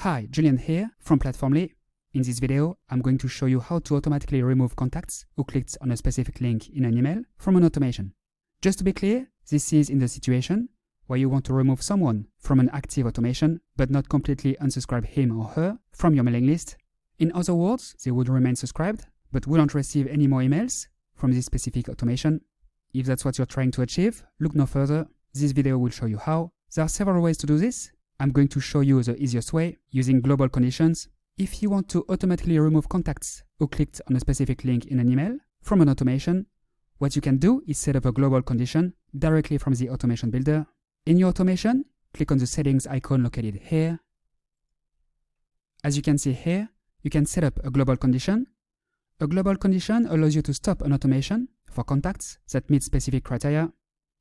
Hi, Julian here from Platformly. In this video, I'm going to show you how to automatically remove contacts who clicked on a specific link in an email from an automation. Just to be clear, this is in the situation where you want to remove someone from an active automation but not completely unsubscribe him or her from your mailing list. In other words, they would remain subscribed but wouldn't receive any more emails from this specific automation. If that's what you're trying to achieve, look no further. This video will show you how. There are several ways to do this. I'm going to show you the easiest way using global conditions. If you want to automatically remove contacts who clicked on a specific link in an email from an automation, what you can do is set up a global condition directly from the automation builder. In your automation, click on the settings icon located here. As you can see here, you can set up a global condition. A global condition allows you to stop an automation for contacts that meet specific criteria.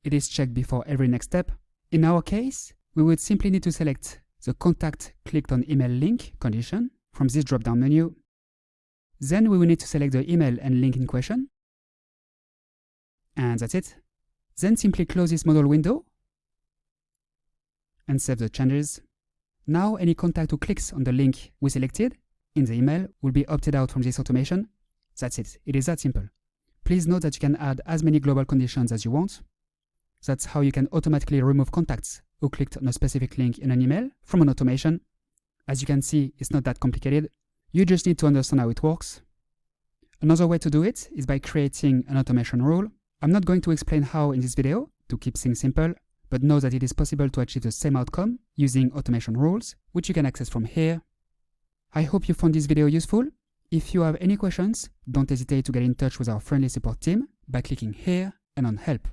It is checked before every next step. In our case, we would simply need to select the contact clicked on email link condition from this drop-down menu. Then we will need to select the email and link in question. And that's it. Then simply close this modal window and save the changes. Now any contact who clicks on the link we selected in the email will be opted out from this automation. That's it. It is that simple. Please note that you can add as many global conditions as you want. That's how you can automatically remove contacts who clicked on a specific link in an email from an automation. As you can see, it's not that complicated. You just need to understand how it works. Another way to do it is by creating an automation rule. I'm not going to explain how in this video to keep things simple, but know that it is possible to achieve the same outcome using automation rules, which you can access from here. I hope you found this video useful. If you have any questions, don't hesitate to get in touch with our friendly support team by clicking here and on Help.